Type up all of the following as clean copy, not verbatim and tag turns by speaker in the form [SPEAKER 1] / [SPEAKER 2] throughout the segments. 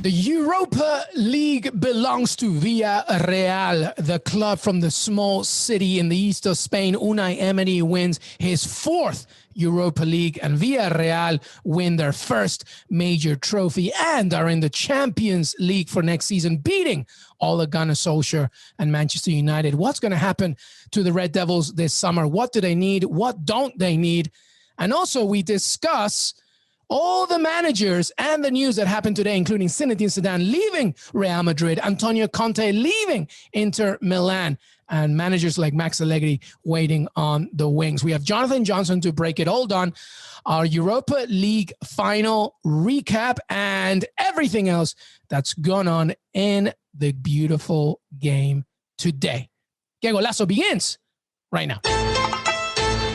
[SPEAKER 1] The Europa League belongs to Villarreal, the club from the small city in the east of Spain. Unai Emery wins his fourth Europa League, and Villarreal win their first major trophy and are in the Champions League for next season, beating Ole Gunnar Solskjaer and Manchester United. What's going to happen to the Red Devils this summer? What do they need? What don't they need? And also we discuss all the managers and the news that happened today, including Zinedine Zidane leaving Real Madrid, Antonio Conte leaving Inter Milan, and managers like Max Allegri waiting on the wings. We have Jonathan Johnson to break it all down, our Europa League final recap, and everything else that's gone on in the beautiful game today. Qué Golazo begins right now.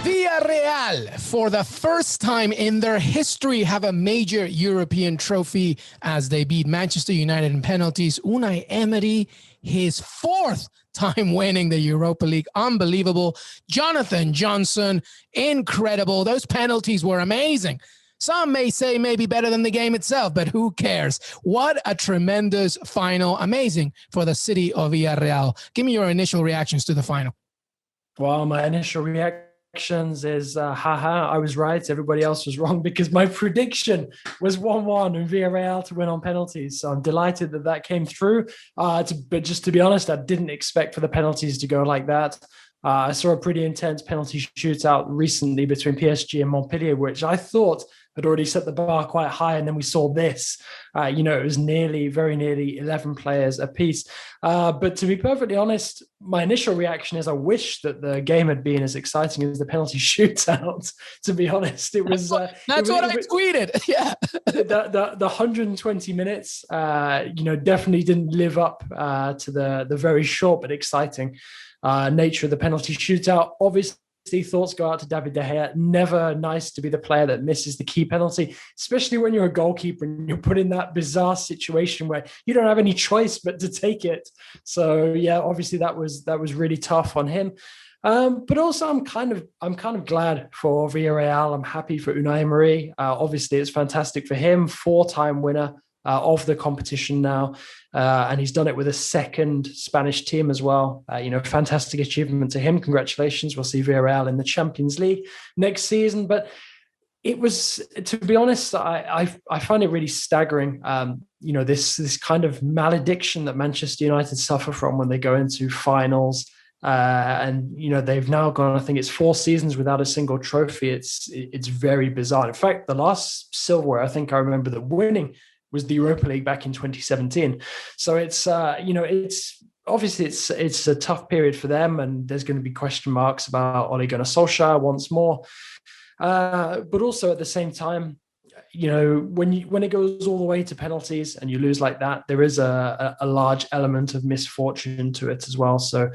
[SPEAKER 1] Villarreal, for the first time in their history, have a major European trophy as they beat Manchester United in penalties. Unai Emery, his fourth time winning the Europa League. Unbelievable. Jonathan Johnson, incredible. Those penalties were amazing. Some may say maybe better than the game itself, but who cares? What a tremendous final. Amazing for the city of Villarreal. Give me your initial reactions to the final.
[SPEAKER 2] Well, my initial reaction is I was right, everybody else was wrong, because my prediction was 1-1 and Villarreal to win on penalties. So I'm delighted that came through, but just to be honest, I didn't expect for the penalties to go like that. I saw a pretty intense penalty shootout recently between PSG and Montpellier, which I thought had already set the bar quite high. And then we saw this, it was very nearly 11 players apiece. But to be perfectly honest, my initial reaction is I wish that the game had been as exciting as the penalty shootout. To be honest, it was.
[SPEAKER 1] That's what I tweeted. Yeah.
[SPEAKER 2] The 120 minutes, definitely didn't live up to the very short but exciting nature of the penalty shootout. Obviously, thoughts go out to David De Gea. Never nice to be the player that misses the key penalty, especially when you're a goalkeeper and you're put in that bizarre situation where you don't have any choice but to take it. So yeah, obviously that was really tough on him. But also I'm kind of glad for Villarreal. I'm happy for Unai Emery. Obviously it's fantastic for him, 4-time winner of the competition now. And he's done it with a second Spanish team as well. Fantastic achievement to him. Congratulations. We'll see Villarreal in the Champions League next season. But it was, to be honest, I find it really staggering. This kind of malediction that Manchester United suffer from when they go into finals. They've now gone, I think it's 4 seasons without a single trophy. It's very bizarre. In fact, the last silverware I think I remember that winning was the Europa League back in 2017. So it's obviously it's a tough period for them, and there's going to be question marks about Ole Gunnar Solskjaer once more. But also at the same time, when it goes all the way to penalties and you lose like that, there is a large element of misfortune to it as well. So,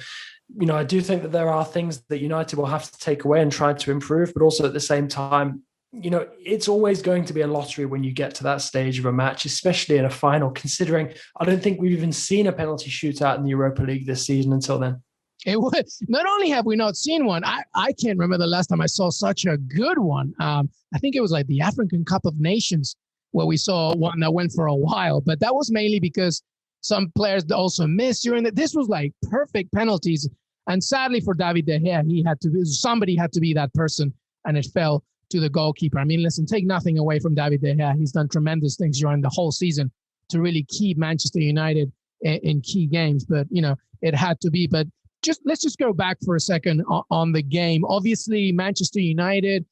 [SPEAKER 2] I do think that there are things that United will have to take away and try to improve, but also at the same time, it's always going to be a lottery when you get to that stage of a match, especially in a final, considering I don't think we've even seen a penalty shootout in the Europa League this season until then.
[SPEAKER 1] It was, not only have we not seen one, I can't remember the last time I saw such a good one. I think it was like the African Cup of Nations where we saw one that went for a while, but that was mainly because some players also missed during that. This was like perfect penalties. And sadly for David De Gea, somebody had to be that person, and it fell to the goalkeeper. I mean, listen, take nothing away from David De Gea. He's done tremendous things during the whole season to really keep Manchester United in key games, but, it had to be. But let's just go back for a second on the game. Obviously, Manchester United,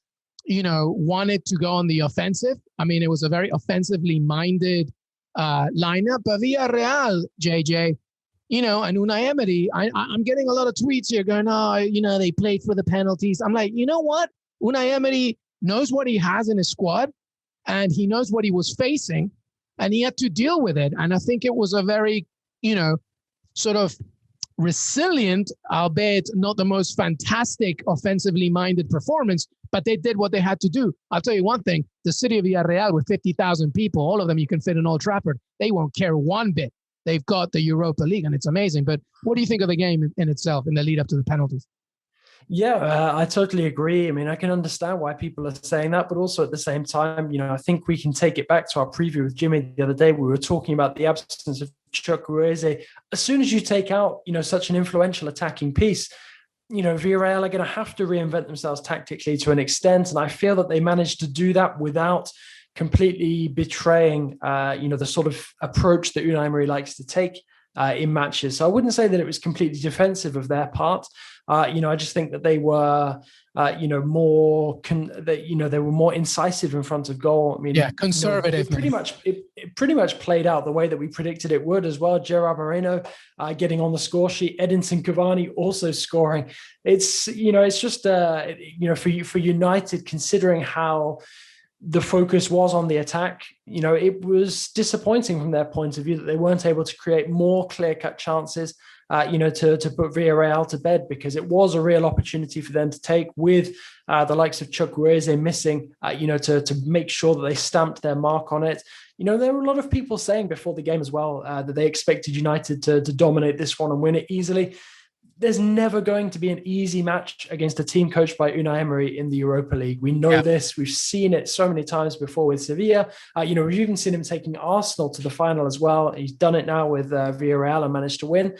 [SPEAKER 1] wanted to go on the offensive. I mean, it was a very offensively minded lineup, but Villarreal, JJ, and Unai Emery, I'm getting a lot of tweets here going, they played for the penalties. I'm like, you know what? Unai Emery knows what he has in his squad, and he knows what he was facing, and he had to deal with it. And I think it was a very, sort of resilient, albeit not the most fantastic offensively minded performance, but they did what they had to do. I'll tell you one thing, the city of Villarreal with 50,000 people, all of them you can fit in Old Trafford, they won't care one bit. They've got the Europa League, and it's amazing. But what do you think of the game in itself in the lead up to the penalties?
[SPEAKER 2] Yeah, I totally agree. I mean, I can understand why people are saying that, but also at the same time, I think we can take it back to our preview with Jimmy the other day. We were talking about the absence of Chukwueze. As soon as you take out, such an influential attacking piece, Villarreal are going to have to reinvent themselves tactically to an extent. And I feel that they managed to do that without completely betraying, the sort of approach that Unai Emery likes to take in matches. So I wouldn't say that it was completely defensive of their part. I just think that they were, they were more incisive in front of goal. I mean,
[SPEAKER 1] yeah, conservative.
[SPEAKER 2] It pretty much played out the way that we predicted it would as well. Gerard Moreno getting on the score sheet, Edinson Cavani also scoring. It's just for United, considering how the focus was on the attack, it was disappointing from their point of view that they weren't able to create more clear-cut chances, to put Villarreal to bed, because it was a real opportunity for them to take, with the likes of Chukwueze missing, to make sure that they stamped their mark on it. There were a lot of people saying before the game as well that they expected United to dominate this one and win it easily. There's never going to be an easy match against a team coached by Unai Emery in the Europa League. We know this. We've seen it so many times before with Sevilla. We've even seen him taking Arsenal to the final as well. He's done it now with Villarreal and managed to win.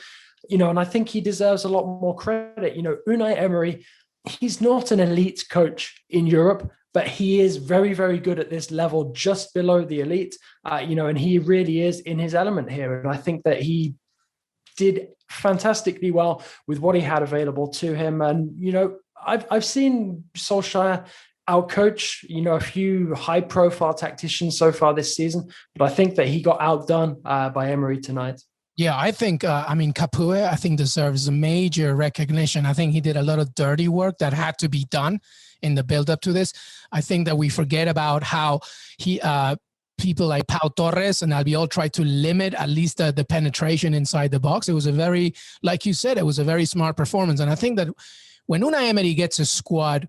[SPEAKER 2] And I think he deserves a lot more credit. Unai Emery, he's not an elite coach in Europe, but he is very, very good at this level, just below the elite. And he really is in his element here. And I think that he did fantastically well with what he had available to him. And, I've seen Solskjaer outcoach, a few high profile tacticians so far this season, but I think that he got outdone by Emery tonight.
[SPEAKER 1] Yeah, I think, Capoue, I think deserves a major recognition. I think he did a lot of dirty work that had to be done in the build up to this. I think that we forget about how he, people like Pau Torres and Albiol tried to limit at least the penetration inside the box. It was a very, like you said, it was a very smart performance. And I think that when Unai Emery gets a squad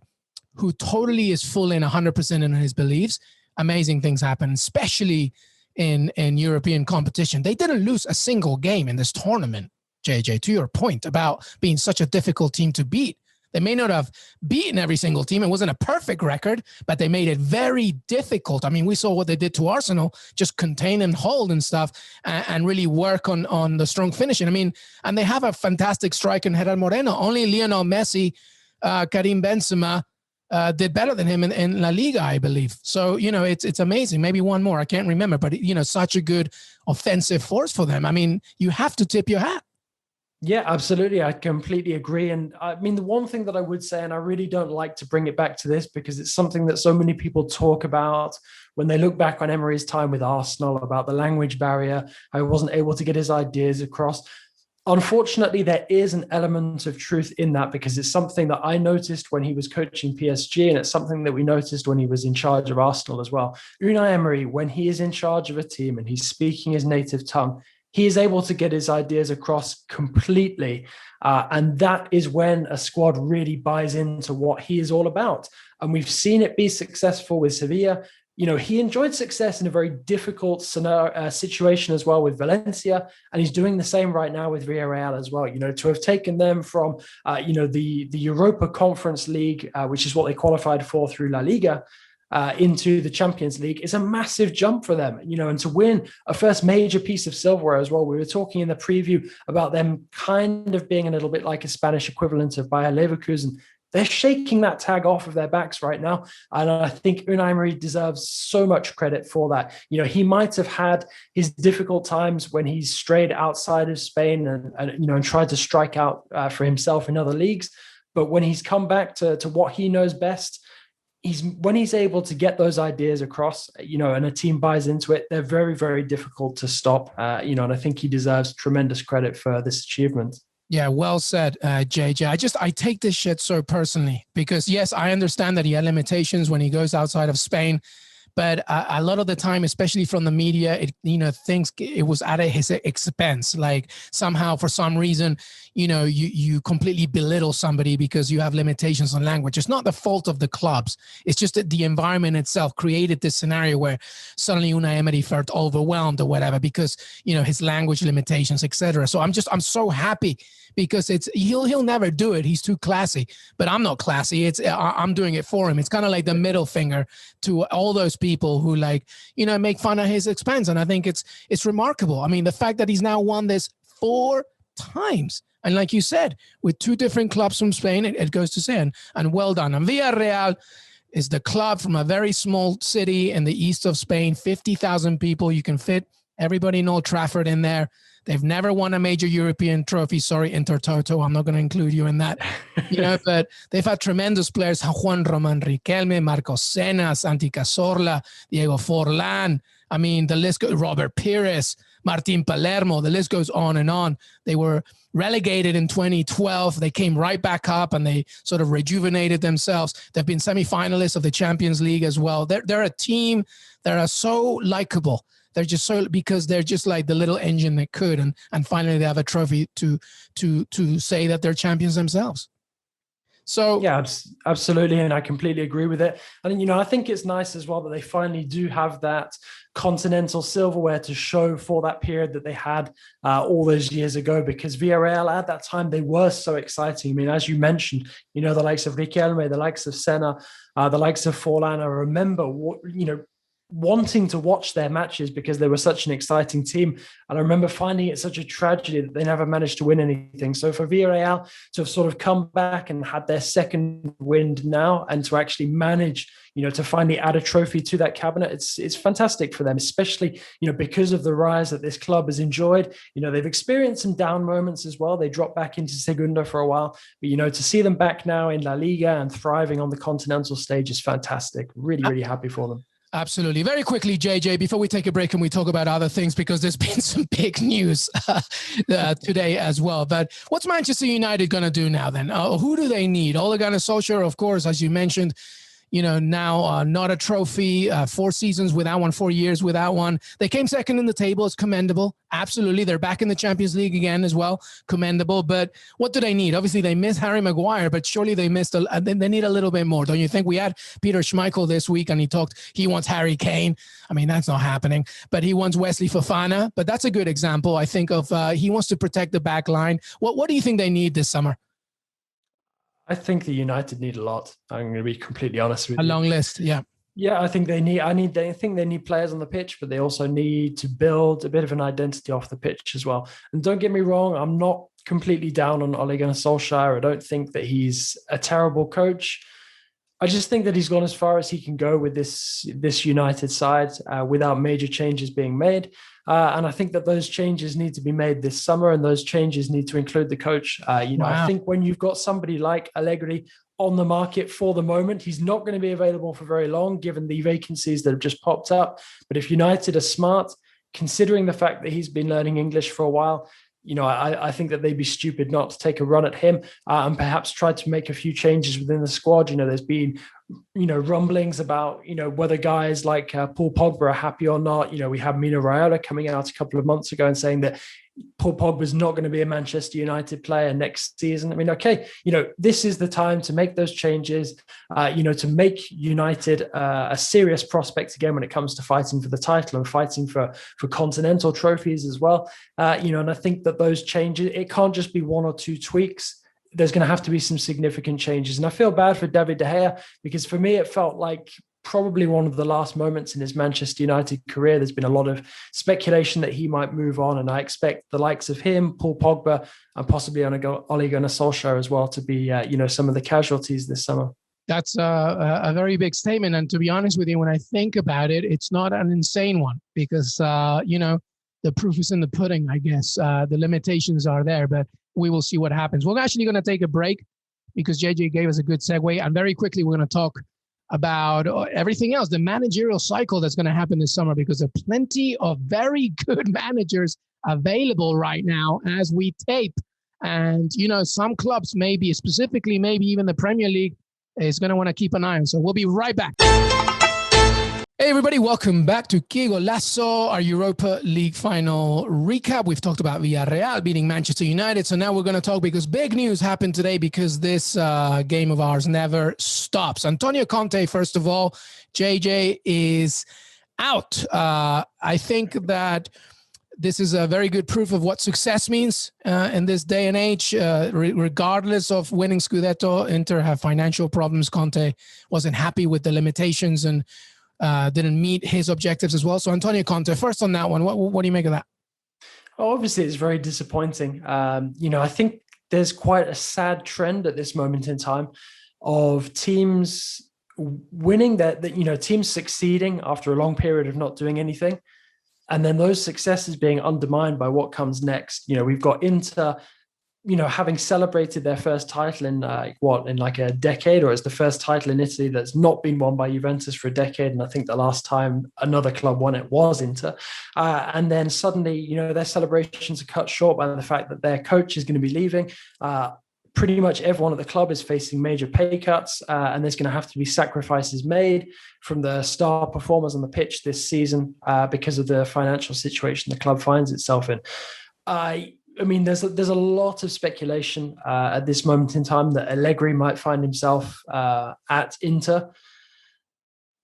[SPEAKER 1] who totally is full in 100% in his beliefs, amazing things happen, especially in European competition. They didn't lose a single game in this tournament, JJ, to your point about being such a difficult team to beat. They may not have beaten every single team. It wasn't a perfect record, but they made it very difficult. I mean, we saw what they did to Arsenal, just contain and hold and stuff, and really work on the strong finishing. I mean, and they have a fantastic striker in Gerard Moreno. Only Lionel Messi, Karim Benzema did better than him in La Liga, I believe. So, it's amazing. Maybe one more, I can't remember, but, such a good offensive force for them. I mean, you have to tip your hat.
[SPEAKER 2] Yeah, absolutely. I completely agree. And I mean, the one thing that I would say, and I really don't like to bring it back to this because it's something that so many people talk about when they look back on Emery's time with Arsenal, about the language barrier. I wasn't able to get his ideas across. Unfortunately, there is an element of truth in that, because it's something that I noticed when he was coaching PSG, and it's something that we noticed when he was in charge of Arsenal as well. Unai Emery, when he is in charge of a team and he's speaking his native tongue, he is able to get his ideas across completely. And that is when a squad really buys into what he is all about. And we've seen it be successful with Sevilla. He enjoyed success in a very difficult situation as well with Valencia. And he's doing the same right now with Villarreal as well. To have taken them from, the Europa Conference League, which is what they qualified for through La Liga, into the Champions League is a massive jump for them, and to win a first major piece of silverware as well. We were talking in the preview about them kind of being a little bit like a Spanish equivalent of Bayer Leverkusen. They're shaking that tag off of their backs right now. And I think Unai Emery deserves so much credit for that. He might have had his difficult times when he strayed outside of Spain and tried to strike out for himself in other leagues. But when he's come back to what he knows best, when he's able to get those ideas across, and a team buys into it, they're very, very difficult to stop, and I think he deserves tremendous credit for this achievement.
[SPEAKER 1] Yeah, well said, JJ. I take this shit so personally because, yes, I understand that he had limitations when he goes outside of Spain, but a lot of the time, especially from the media, it thinks it was at his expense. Like somehow, for some reason, you completely belittle somebody because you have limitations on language. It's not the fault of the clubs. It's just that the environment itself created this scenario where suddenly Unai Emery felt overwhelmed or whatever because his language limitations, etc. So I'm so happy because he'll never do it. He's too classy, but I'm not classy. I'm doing it for him. It's kind of like the middle finger to all those people who make fun at his expense. And I think it's remarkable. I mean, the fact that he's now won this 4 times. And like you said, with 2 different clubs from Spain, it goes to say, and well done. And Villarreal is the club from a very small city in the east of Spain, 50,000 people. You can fit everybody in Old Trafford in there. They've never won a major European trophy. Sorry, Intertoto. I'm not going to include you in that. But they've had tremendous players. Juan Román Riquelme, Marcos Senna, Santi Cazorla, Diego Forlán. I mean, the list goes, Robert Pires, Martin Palermo, the list goes on and on. They were relegated in 2012. They came right back up and they sort of rejuvenated themselves. They've been semifinalists of the Champions League as well. They're a team that are so likable. They're just because they're just like the little engine that could, and finally they have a trophy to say that they're champions themselves. So
[SPEAKER 2] yeah, absolutely, and I completely agree with it. And I think it's nice as well that they finally do have that continental silverware to show for that period that they had all those years ago. Because Villarreal at that time, they were so exciting. I mean, as you mentioned, the likes of Riquelme, the likes of Senna, the likes of Forlán. I remember wanting to watch their matches because they were such an exciting team. And I remember finding it such a tragedy that they never managed to win anything. So for Villarreal to have sort of come back and had their second wind now and to actually manage, to finally add a trophy to that cabinet, it's fantastic for them, especially, because of the rise that this club has enjoyed. They've experienced some down moments as well. They dropped back into Segunda for a while, but, to see them back now in La Liga and thriving on the continental stage is fantastic. Really, really happy for them.
[SPEAKER 1] Absolutely. Very quickly, JJ, before we take a break and we talk about other things, because there's been some big news today as well. But what's Manchester United going to do now then? Who do they need? Ole Gunnar Solskjaer, of course, as you mentioned, now not a trophy, 4 seasons without one, 4 years without one. They came second in the table. It's commendable. Absolutely. They're back in the Champions League again as well. Commendable. But what do they need? Obviously, they miss Harry Maguire, but surely they need a little bit more. Don't you think? We had Peter Schmeichel this week and he wants Harry Kane. I mean, that's not happening. But he wants Wesley Fofana. But that's a good example, I think, of he wants to protect the back line. What do you think they need this summer?
[SPEAKER 2] I think the United need a lot. I'm going to be completely honest with you.
[SPEAKER 1] A long list, yeah.
[SPEAKER 2] Yeah, I think they need players on the pitch, but they also need to build a bit of an identity off the pitch as well. And don't get me wrong, I'm not completely down on Ole Gunnar Solskjaer. I don't think that he's a terrible coach. I just think that he's gone as far as he can go with this United side without major changes being made. And I think that those changes need to be made this summer, and those changes need to include the coach. Wow. I think when you've got somebody like Allegri on the market for the moment, he's not going to be available for very long, given the vacancies that have just popped up. But if United are smart, considering the fact that he's been learning English for a while, I think that they'd be stupid not to take a run at him and perhaps try to make a few changes within the squad. There's been, rumblings about, whether guys like Paul Pogba are happy or not. We had Mino Raiola coming out a couple of months ago and saying that Paul Pogba is not going to be a Manchester United player next season. I mean, okay, this is the time to make those changes, to make United a serious prospect again when it comes to fighting for the title and fighting for continental trophies as well. And I think that those changes, it can't just be 1 or 2 tweaks. There's going to have to be some significant changes. And I feel bad for David De Gea, because for me, it felt like probably one of the last moments in his Manchester United career. There's been a lot of speculation that he might move on, and I expect the likes of him, Paul Pogba, and possibly Ole Gunnar Solskjaer as well to be, some of the casualties this summer.
[SPEAKER 1] That's a very big statement. And to be honest with you, when I think about it, it's not an insane one because, the proof is in the pudding, I guess. The limitations are there, but we will see what happens. We're actually going to take a break because JJ gave us a good segue. And very quickly, we're going to talk about everything else, the managerial cycle that's going to happen this summer, because there are plenty of very good managers available right now as we tape. And, some clubs maybe even the Premier League is going to want to keep an eye on. So we'll be right back. Hey everybody, welcome back to Qué Golazo, our Europa League final recap. We've talked about Villarreal beating Manchester United, so now we're going to talk because big news happened today because this game of ours never stops. Antonio Conte, first of all, JJ is out. I think that this is a very good proof of what success means in this day and age. Regardless of winning Scudetto, Inter have financial problems. Conte wasn't happy with the limitations and didn't meet his objectives as well. So Antonio Conte, first on that one, what do you make of that?
[SPEAKER 2] Oh, obviously, it's very disappointing. I think there's quite a sad trend at this moment in time of teams winning, teams succeeding after a long period of not doing anything. And then those successes being undermined by what comes next. We've got Inter, having celebrated their first title in a decade, or it's the first title in Italy that's not been won by Juventus for a decade. And I think the last time another club won it was Inter. And then suddenly, their celebrations are cut short by the fact that their coach is going to be leaving. Pretty much everyone at the club is facing major pay cuts, and there's going to have to be sacrifices made from the star performers on the pitch this season because of the financial situation the club finds itself in. There's a lot of speculation at this moment in time that Allegri might find himself at Inter,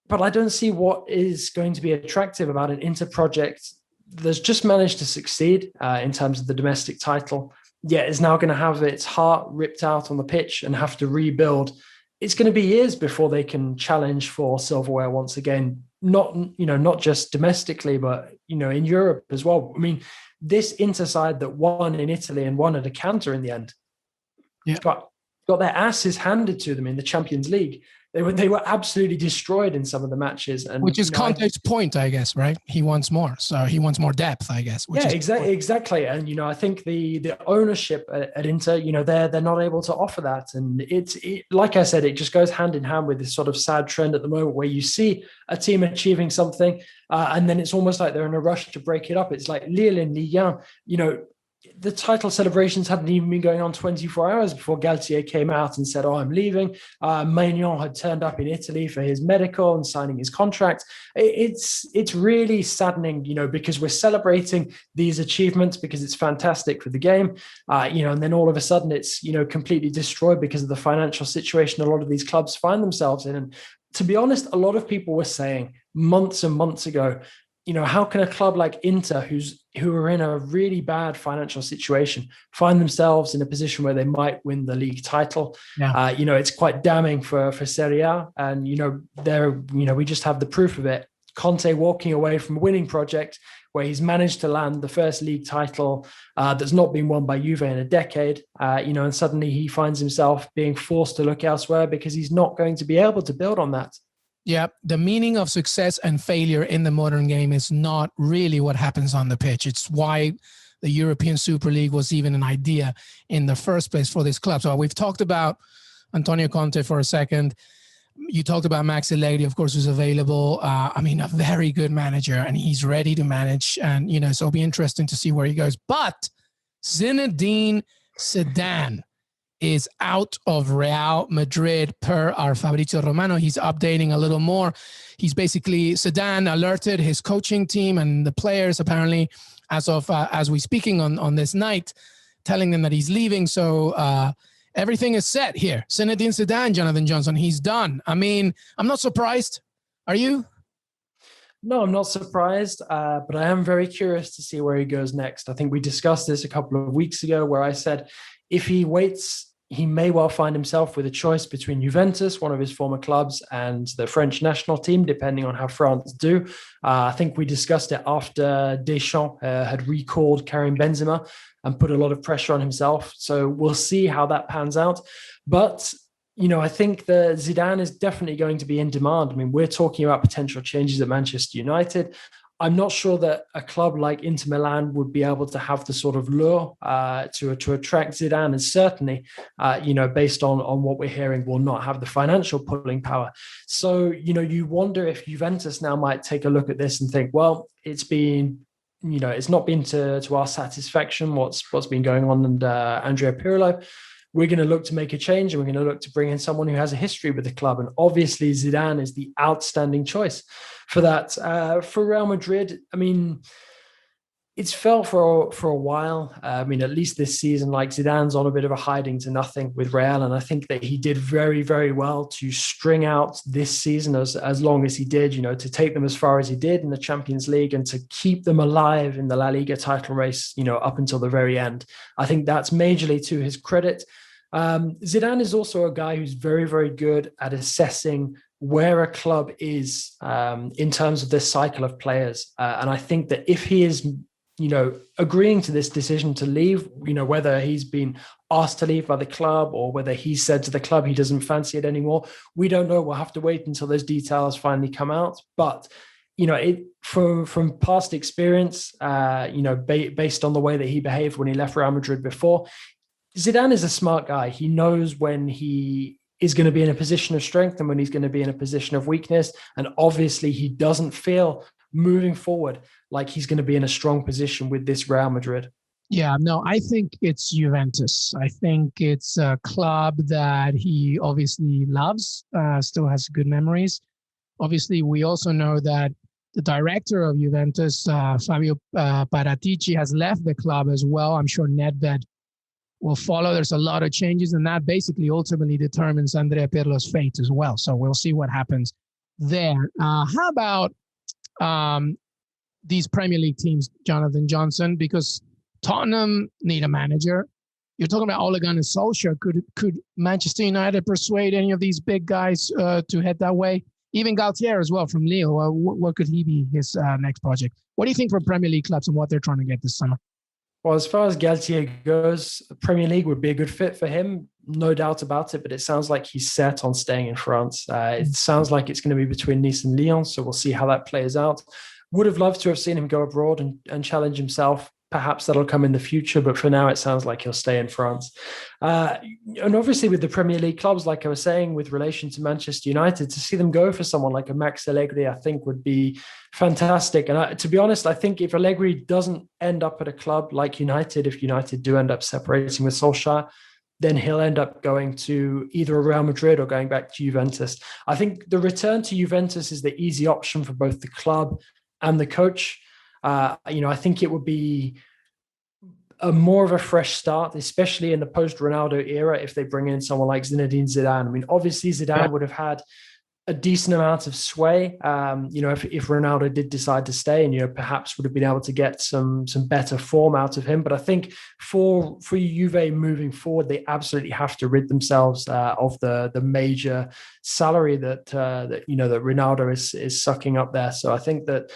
[SPEAKER 2] but I don't see what is going to be attractive about an Inter project that's just managed to succeed in terms of the domestic title, yet is now going to have its heart ripped out on the pitch and have to rebuild. It's going to be years before they can challenge for silverware once again. Not just domestically, but in Europe as well. I mean, this Inter side that won in Italy and won at a canter in the end, got their asses handed to them in the Champions League. They were absolutely destroyed in some of the matches, and
[SPEAKER 1] which is Conte's point, I guess, right? He wants more, so he wants more depth, I guess.
[SPEAKER 2] Exactly. And I think the ownership at Inter, they're not able to offer that, and it like I said, it just goes hand in hand with this sort of sad trend at the moment where you see a team achieving something, and then it's almost like they're in a rush to break it up. It's like Lille in Ligue 1, the title celebrations hadn't even been going on 24 hours before Galtier came out and said, I'm leaving. Maignan had turned up in Italy for his medical and signing his contract. It's really saddening, because we're celebrating these achievements because it's fantastic for the game, and then all of a sudden it's, completely destroyed because of the financial situation a lot of these clubs find themselves in. And to be honest, a lot of people were saying months and months ago, how can a club like Inter, who are in a really bad financial situation, find themselves in a position where they might win the league title? Yeah. It's quite damning for Serie A, and we just have the proof of it. Conte walking away from a winning project where he's managed to land the first league title that's not been won by Juve in a decade, and suddenly he finds himself being forced to look elsewhere because he's not going to be able to build on that.
[SPEAKER 1] Yeah, the meaning of success and failure in the modern game is not really what happens on the pitch. It's why the European Super League was even an idea in the first place for this club. So we've talked about Antonio Conte for a second. You talked about Max Allegri, of course, who's available. A very good manager, and he's ready to manage. And, so it'll be interesting to see where he goes. But Zinedine Zidane is out of Real Madrid per our Fabrizio Romano. He's updating a little more. He's basically, Sedan alerted his coaching team and the players apparently as we speaking on this night, telling them that he's leaving. So everything is set here. Zinedine Zidane, Jonathan Johnson, he's done. I'm not surprised. Are you?
[SPEAKER 2] No, I'm not surprised, but I am very curious to see where he goes next. I think we discussed this a couple of weeks ago where I said, if he waits, he may well find himself with a choice between Juventus, one of his former clubs, and the French national team, depending on how France do. I think we discussed it after Deschamps had recalled Karim Benzema and put a lot of pressure on himself. So we'll see how that pans out. But, I think that Zidane is definitely going to be in demand. We're talking about potential changes at Manchester United. I'm not sure that a club like Inter Milan would be able to have the sort of lure to attract Zidane, and certainly, based on what we're hearing, will not have the financial pulling power. So, you wonder if Juventus now might take a look at this and think, well, it's not been to our satisfaction what's been going on under Andrea Pirlo. We're going to look to make a change, and we're going to look to bring in someone who has a history with the club. And obviously Zidane is the outstanding choice. for that. For Real Madrid, I mean, it's felt for a while. I mean, at least this season, like Zidane's on a bit of a hiding to nothing with Real, and I think that he did very, very well to string out this season as long as he did. To take them as far as he did in the Champions League and to keep them alive in the La Liga title race. Up until the very end. I think that's majorly to his credit. Zidane is also a guy who's very, very good at assessing where a club is in terms of this cycle of players, and I think that if he is agreeing to this decision to leave, whether he's been asked to leave by the club or whether he said to the club he doesn't fancy it anymore, we don't know. We'll have to wait until those details finally come out. But, from past experience, based on the way that he behaved when he left Real Madrid before, Zidane is a smart guy. He knows when he is going to be in a position of strength and when he's going to be in a position of weakness. And obviously he doesn't feel moving forward like he's going to be in a strong position with this Real Madrid.
[SPEAKER 1] Yeah, no, I think it's Juventus. I think it's a club that he obviously loves, still has good memories. Obviously, we also know that the director of Juventus, Fabio Paratici, has left the club as well. I'm sure Nedved will follow. There's a lot of changes, and that basically ultimately determines Andrea Pirlo's fate as well. So we'll see what happens there. How about these Premier League teams, Jonathan Johnson? Because Tottenham need a manager. You're talking about Ole Gunnar Solskjaer. Could Manchester United persuade any of these big guys to head that way? Even Galtier as well from Lille. What could he be his next project? What do you think for Premier League clubs and what they're trying to get this summer?
[SPEAKER 2] Well, as far as Galtier goes, Premier League would be a good fit for him, no doubt about it. But it sounds like he's set on staying in France. It sounds like it's going to be between Nice and Lyon, so we'll see how that plays out. Would have loved to have seen him go abroad and challenge himself. Perhaps that'll come in the future, but for now it sounds like he'll stay in France. And obviously with the Premier League clubs, like I was saying, with relation to Manchester United, to see them go for someone like a Max Allegri, I think would be fantastic. And to be honest, I think if Allegri doesn't end up at a club like United, if United do end up separating with Solskjaer, then he'll end up going to either Real Madrid or going back to Juventus. I think the return to Juventus is the easy option for both the club and the coach. I think it would be more of a fresh start, especially in the post-Ronaldo era, if they bring in someone like Zinedine Zidane. I mean, obviously Zidane would have had a decent amount of sway, if Ronaldo did decide to stay, and, perhaps would have been able to get some better form out of him. But I think for Juve moving forward, they absolutely have to rid themselves of the major salary that Ronaldo is sucking up there. So I think that,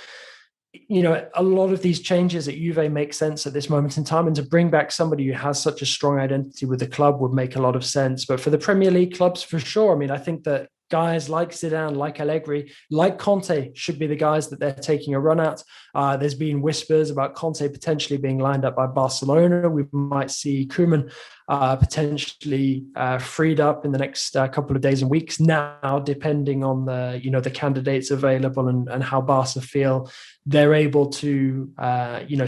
[SPEAKER 2] a lot of these changes at Juve make sense at this moment in time, and to bring back somebody who has such a strong identity with the club would make a lot of sense. But for the Premier League clubs, for sure, I mean, I think that guys like Zidane, like Allegri, like Conte should be the guys that they're taking a run at. There's been whispers about Conte potentially being lined up by Barcelona. We might see Koeman potentially freed up in the next couple of days and weeks now, depending on the candidates available and how Barca feel they're able to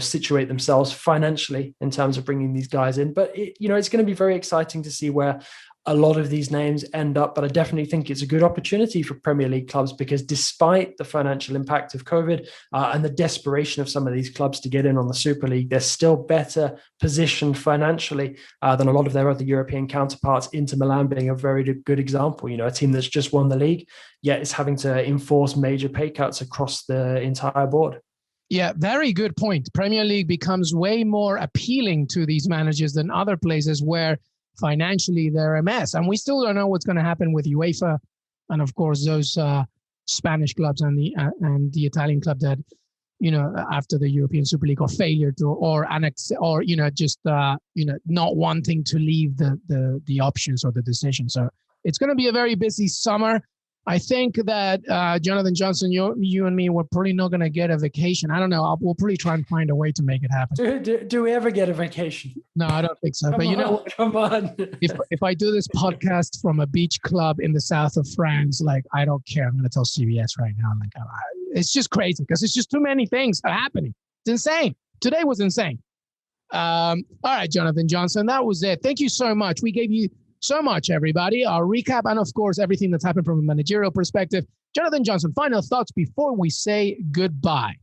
[SPEAKER 2] situate themselves financially in terms of bringing these guys in. But it's going to be very exciting to see where a lot of these names end up, but I definitely think it's a good opportunity for Premier League clubs, because despite the financial impact of COVID and the desperation of some of these clubs to get in on the Super League, they're still better positioned financially than a lot of their other European counterparts, Inter Milan being a very good example. A team that's just won the league, yet is having to enforce major pay cuts across the entire board.
[SPEAKER 1] Yeah, very good point. Premier League becomes way more appealing to these managers than other places where financially they're a mess, and we still don't know what's going to happen with UEFA, and of course those Spanish clubs and the Italian club that after the European Super League or failure to or annex or not wanting to leave the options or the decision. So it's going to be a very busy summer. I think that Jonathan Johnson, you and me, we're probably not going to get a vacation. I don't know. We'll probably try and find a way to make it happen.
[SPEAKER 2] Do we ever get a vacation?
[SPEAKER 1] No, I don't think so.
[SPEAKER 2] Come on.
[SPEAKER 1] If I do this podcast from a beach club in the south of France, I don't care. I'm going to tell CBS right now. It's just crazy because it's just too many things are happening. It's insane. Today was insane. All right, Jonathan Johnson, that was it. Thank you so much. We gave you so much, everybody. Our recap and, of course, everything that's happened from a managerial perspective. Jonathan Johnson, final thoughts before we say goodbye.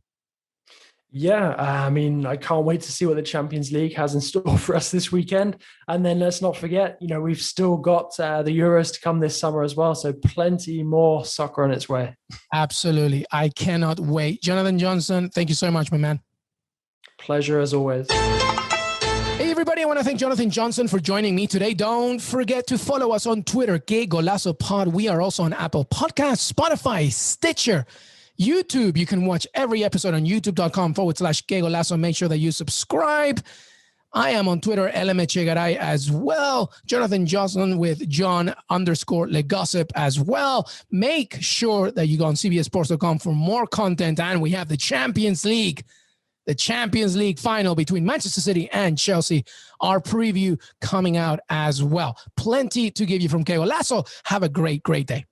[SPEAKER 2] Yeah, I mean, I can't wait to see what the Champions League has in store for us this weekend. And then let's not forget, we've still got the Euros to come this summer as well. So plenty more soccer on its way.
[SPEAKER 1] Absolutely. I cannot wait. Jonathan Johnson, thank you so much, my man.
[SPEAKER 2] Pleasure as always.
[SPEAKER 1] Hey, everybody. I want to thank Jonathan Johnson for joining me today. Don't forget to follow us on Twitter, Qué Golazo Pod. We are also on Apple Podcasts, Spotify, Stitcher, YouTube. You can watch every episode on youtube.com/Qué Golazo. Make sure that you subscribe. I am on Twitter, LMHegaray as well. Jonathan Johnson with John_LeGossip as well. Make sure that you go on cbsports.com for more content. And we have the Champions League final between Manchester City and Chelsea. Our preview coming out as well. Plenty to give you from Qué Golazo. Have a great, great day.